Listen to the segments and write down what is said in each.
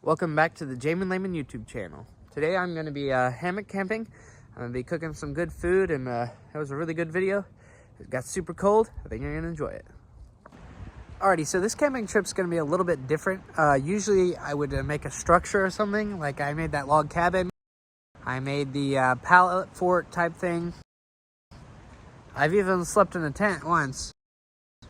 Welcome back to the Jamin Lehman YouTube channel. Today I'm going to be hammock camping. I'm going to be cooking some good food, and it was a really good video. It got super cold. I think you're going to enjoy it. Alrighty, so this camping trip's going to be a little bit different. Usually I would make a structure or something, like I made that log cabin. I made the pallet fort type thing. I've even slept in a tent once.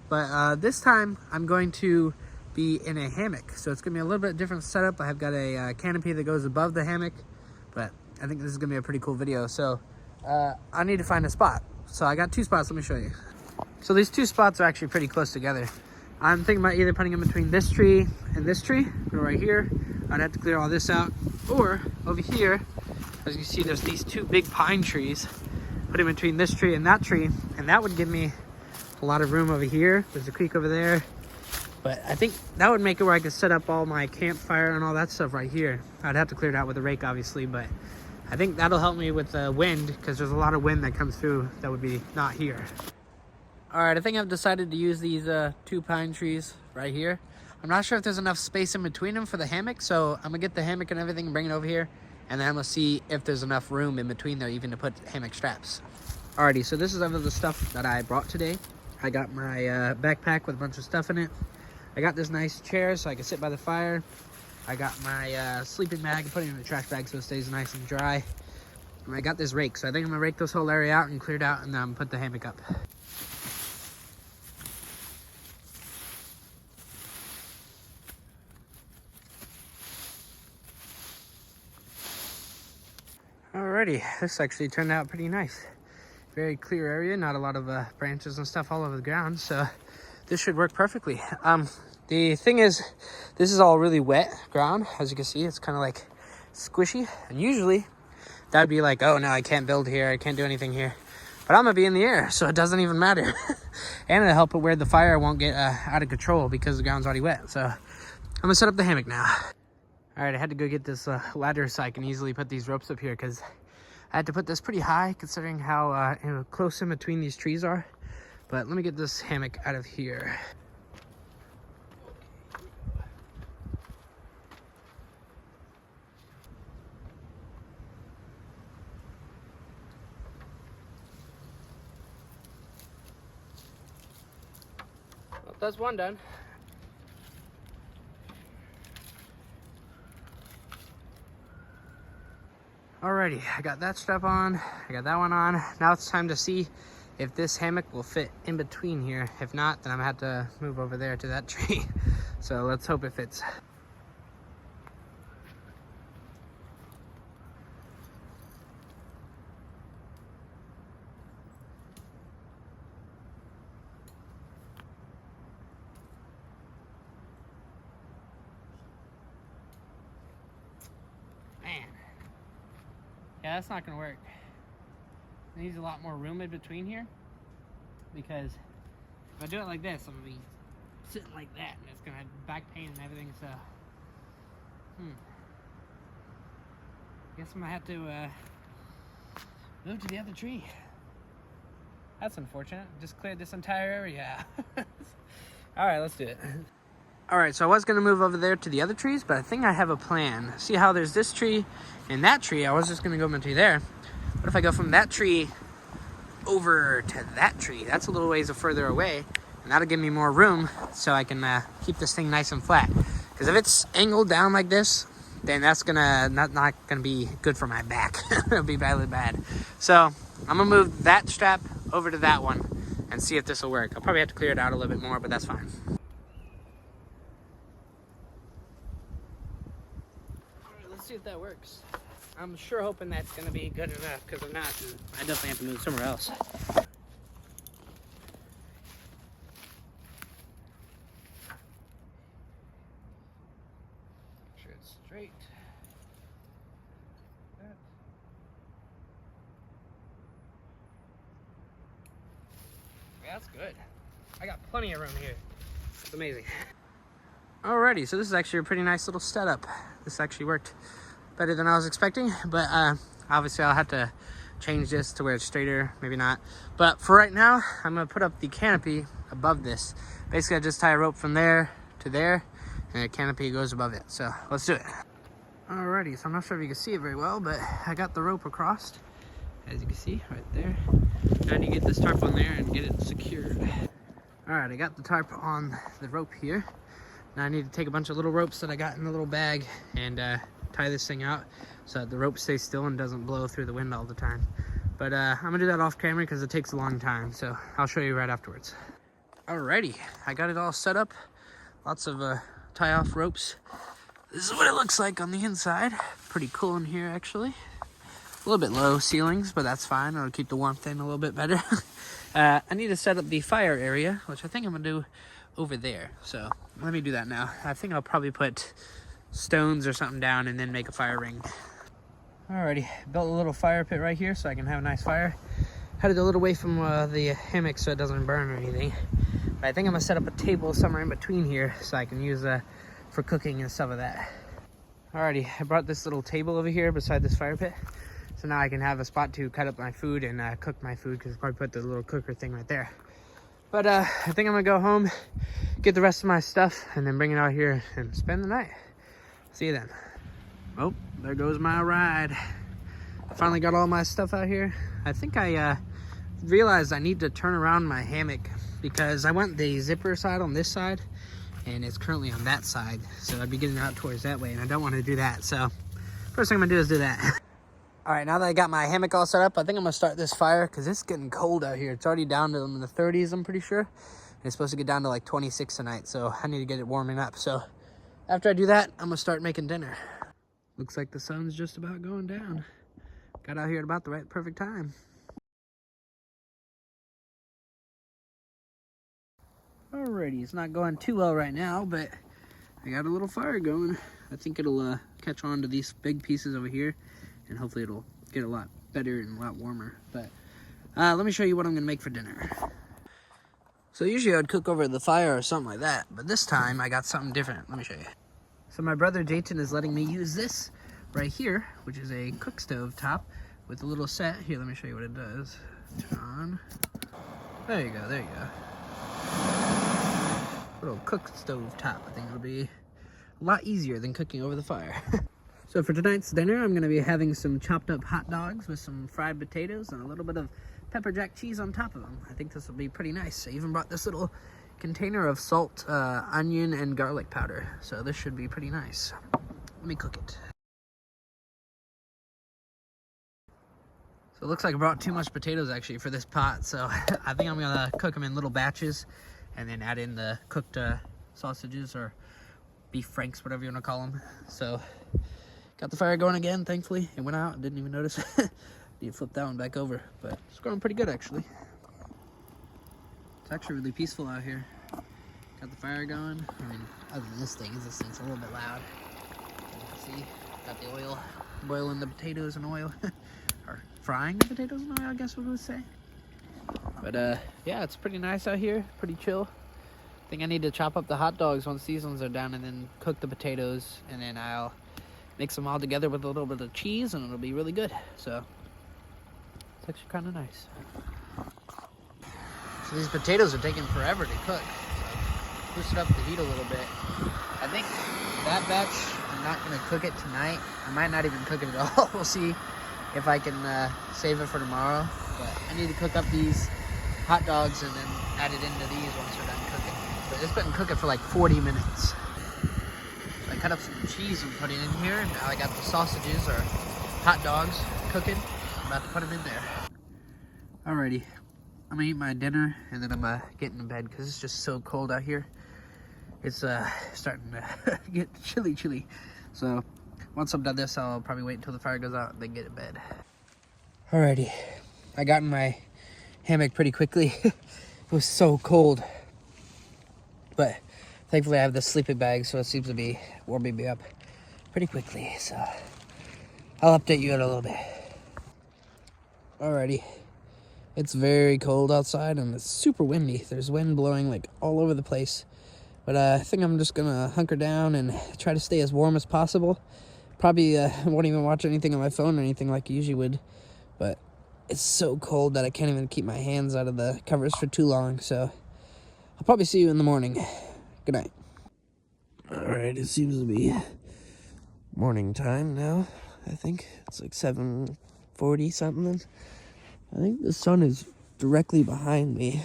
But this time I'm going to be in a hammock, so it's gonna be a little bit different setup. I have got a canopy that goes above the hammock, but I think this is gonna be a pretty cool video. So I need to find a spot. So I got two spots. Let me show you. So these two spots are actually pretty close together. I'm thinking about either putting them between this tree and this tree, or right here. I'd have to clear all this out, or over here, as you see, there's these two big pine trees. Put it between this tree, and that would give me a lot of room over here. There's a creek over there. But I think that would make it where I could set up all my campfire and all that stuff right here. I'd have to clear it out with a rake, obviously, but I think that'll help me with the wind, because there's a lot of wind that comes through that would be not here. All right, I think I've decided to use these two pine trees right here. I'm not sure if there's enough space in between them for the hammock, so I'm gonna get the hammock and everything and bring it over here, and then I'm gonna see if there's enough room in between there even to put hammock straps. Alrighty, so this is some of the stuff that I brought today. I got my backpack with a bunch of stuff in it. I got this nice chair so I can sit by the fire. I got my sleeping bag and put it in the trash bag so it stays nice and dry. And I got this rake, so I think I'm gonna rake this whole area out and clear it out, and then put the hammock up. Alrighty, this actually turned out pretty nice. Very clear area, not a lot of branches and stuff all over the ground, so this should work perfectly. The thing is, this is all really wet ground. As you can see, it's kind of like squishy, and usually that'd be like, oh no, I can't build here, I can't do anything here. But I'm gonna be in the air, so it doesn't even matter. And it'll help it where the fire won't get out of control because the ground's already wet. So I'm gonna set up the hammock now. All right, I had to go get this ladder so I can easily put these ropes up here, because I had to put this pretty high considering how close in between these trees are. But let me get this hammock out of here. Well, that's one done. Alrighty, I got that strap on, I got that one on. Now it's time to see if this hammock will fit in between here. If not, then I'm gonna have to move over there to that tree. So let's hope it fits. Man. Yeah, that's not gonna work. It needs a lot more room in between here, because if I do it like this, I'm gonna be sitting like that, and it's gonna have back pain and everything. So, guess I'm gonna have to move to the other tree. That's unfortunate. Just cleared this entire area. All right, let's do it. All right, so I was gonna move over there to the other trees, but I think I have a plan. See how there's this tree and that tree? I was just gonna go into there. What if I go from that tree over to that tree? That's a little ways further away, and that'll give me more room so I can keep this thing nice and flat. Because if it's angled down like this, then that's not gonna be good for my back. It'll be badly bad. So I'm gonna move that strap over to that one and see if this will work. I'll probably have to clear it out a little bit more, but that's fine. Let's see if that works. I'm sure hoping that's gonna be good enough, because if not, I definitely have to move somewhere else. Make sure it's straight. That. Yeah, that's good. I got plenty of room here. It's amazing. Alrighty, so this is actually a pretty nice little setup. This actually worked better than I was expecting, but obviously I'll have to change this to where it's straighter, maybe not. But for right now, I'm gonna put up the canopy above this. Basically, I just tie a rope from there to there, and a canopy goes above it. So let's do it. Alrighty, so I'm not sure if you can see it very well, but I got the rope across, as you can see right there. Now I need to get this tarp on there and get it secured. Alright, I got the tarp on the rope here. Now I need to take a bunch of little ropes that I got in the little bag and tie this thing out so that the rope stays still and doesn't blow through the wind all the time. But I'm gonna do that off camera because it takes a long time, so I'll show you right afterwards. Alrighty, I got it all set up. Lots of tie off ropes. This is what it looks like on the inside. Pretty cool in here, actually. A little bit low ceilings, but that's fine. It'll keep the warmth in a little bit better. I need to set up the fire area, which I think I'm gonna do over there. So let me do that now. I think I'll probably put stones or something down and then make a fire ring. Alrighty, built a little fire pit right here so I can have a nice fire. Had it a little away from the hammock so it doesn't burn or anything. But I think I'm gonna set up a table somewhere in between here so I can use for cooking and stuff like that. Alrighty, I brought this little table over here beside this fire pit. So now I can have a spot to cut up my food and cook my food, because I probably put the little cooker thing right there. But I think I'm gonna go home, get the rest of my stuff, and then bring it out here and spend the night. See you then. Oh, there goes my ride. I finally got all my stuff out here. I think I realized I need to turn around my hammock because I want the zipper side on this side, and it's currently on that side, so I'd be getting out towards that way, and I don't want to do that. So first thing I'm gonna do is do that. All right, now that I got my hammock all set up, I think I'm gonna start this fire because it's getting cold out here. It's already down to the 30s, I'm pretty sure, and it's supposed to get down to like 26 tonight, so I need to get it warming up. So after I do that, I'm gonna start making dinner. Looks like the sun's just about going down. Got out here at about the perfect time. Alrighty, it's not going too well right now, but I got a little fire going. I think it'll catch on to these big pieces over here, and hopefully it'll get a lot better and a lot warmer. But let me show you what I'm gonna make for dinner. So usually I'd cook over the fire or something like that, but this time I got something different. Let me show you. So my brother Dayton is letting me use this right here, which is a cook stove top with a little set. Here, let me show you what it does. Turn on. There you go, there you go. Little cook stove top. I think it'll be a lot easier than cooking over the fire. So for tonight's dinner, I'm gonna be having some chopped up hot dogs with some fried potatoes and a little bit of pepper jack cheese on top of them. I think this will be pretty nice. I even brought this little container of salt, onion, and garlic powder. So this should be pretty nice. Let me cook it. So it looks like I brought too much potatoes actually for this pot, so I think I'm gonna cook them in little batches and then add in the cooked sausages or beef franks, whatever you want to call them. So got the fire going again, thankfully. It went out, didn't even notice. Need to flip that one back over, but it's going pretty good actually. It's actually really peaceful out here. Got the fire going. I mean, other than this thing's a little bit loud. See, got the oil, boiling the potatoes in oil. Or frying the potatoes in oil, I guess we would say. But yeah, it's pretty nice out here, pretty chill. I think I need to chop up the hot dogs once these ones are done and then cook the potatoes, and then I'll mix them all together with a little bit of cheese and it'll be really good. So it's actually kind of nice. So these potatoes are taking forever to cook. So boosted up the heat a little bit. I think that batch, I'm not gonna cook it tonight. I might not even cook it at all. We'll see if I can save it for tomorrow. But I need to cook up these hot dogs and then add it into these once they're done cooking. But it's been cooking for like 40 minutes. So I cut up some cheese and put it in here. And now I got the sausages or hot dogs cooking. I'm about to put them in there. Alrighty, I'm gonna eat my dinner and then I'm getting in bed because it's just so cold out here. It's starting to get chilly. So once I'm done this, I'll probably wait until the fire goes out and then get in bed. Alrighty, I got in my hammock pretty quickly. It was so cold. But thankfully I have the sleeping bag, so it seems to be warming me up pretty quickly. So I'll update you in a little bit. Alrighty, it's very cold outside and it's super windy. There's wind blowing like all over the place. But I think I'm just gonna hunker down and try to stay as warm as possible. Probably won't even watch anything on my phone or anything like I usually would. But it's so cold that I can't even keep my hands out of the covers for too long. So I'll probably see you in the morning. Good night. Alright, it seems to be morning time now. I think it's like 7:40 something. I think the sun is directly behind me,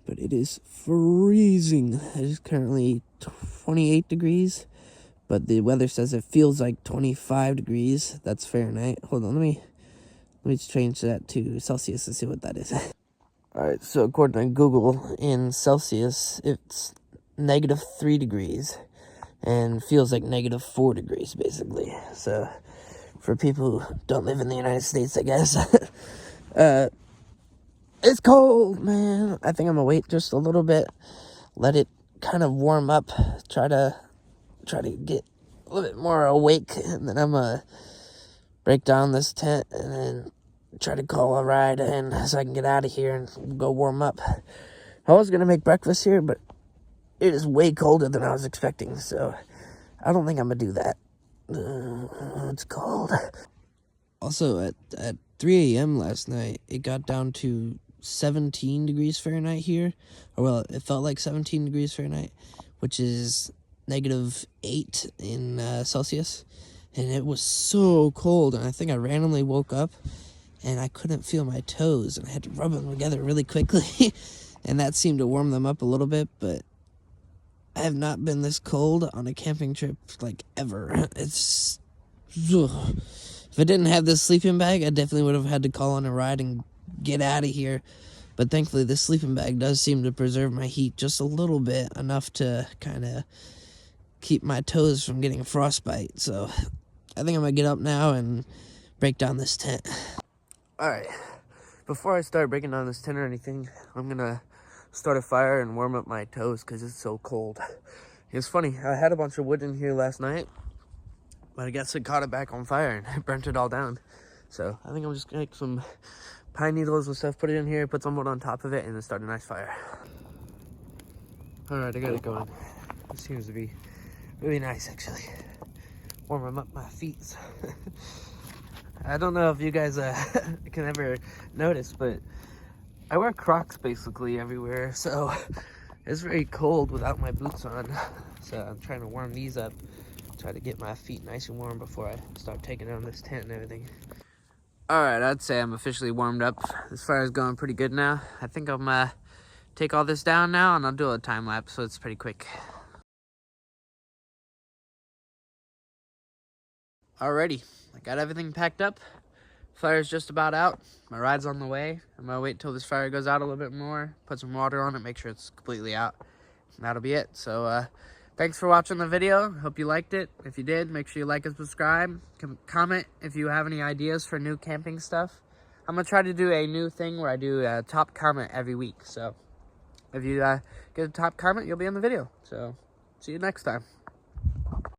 but it is freezing. It is currently 28 degrees, but the weather says it feels like 25 degrees. That's Fahrenheit. Hold on, let me change that to Celsius and see what that is. Alright, so according to Google, in Celsius, it's -3 degrees and feels like -4 degrees, basically. So, for people who don't live in the United States, I guess, it's cold, man. I think I'm gonna wait just a little bit, let it kind of warm up, try to get a little bit more awake, and then I'm gonna break down this tent and then try to call a ride in so I can get out of here and go warm up. I was gonna make breakfast here, but it is way colder than I was expecting, so I don't think I'm gonna do that. It's cold. Also, at 3 a.m. last night, it got down to 17 degrees Fahrenheit here. Or, well, it felt like 17 degrees Fahrenheit, which is -8 in Celsius. And it was so cold, and I think I randomly woke up, and I couldn't feel my toes, and I had to rub them together really quickly. And that seemed to warm them up a little bit, but I have not been this cold on a camping trip, like, ever. It's... Ugh. If I didn't have this sleeping bag, I definitely would have had to call on a ride and get out of here. But thankfully, this sleeping bag does seem to preserve my heat just a little bit, enough to kind of keep my toes from getting frostbite. So I think I'm going to get up now and break down this tent. Alright, before I start breaking down this tent or anything, I'm going to start a fire and warm up my toes because it's so cold. It's funny, I had a bunch of wood in here last night, but I guess it caught it back on fire and it burnt it all down. So I think I'm just gonna make some pine needles and stuff, put it in here, put some wood on top of it, and then start a nice fire. Alright, I got it going. It seems to be really nice, actually. Warming up my feet. I don't know if you guys can ever notice, but I wear Crocs basically everywhere, so it's very cold without my boots on. So I'm trying to warm these up, try to get my feet nice and warm before I start taking down this tent and everything. Alright, I'd say I'm officially warmed up. This fire's going pretty good now. I think I'm take all this down now, and I'll do a time lapse, so it's pretty quick. Alrighty, I got everything packed up. Fire's just about out. My ride's on the way. I'm gonna wait till this fire goes out a little bit more, put some water on it, make sure it's completely out. And that'll be it. So, thanks for watching the video. Hope you liked it. If you did, make sure you like and subscribe. Comment if you have any ideas for new camping stuff. I'm gonna try to do a new thing where I do a top comment every week. So, if you get a top comment, you'll be in the video. So, see you next time.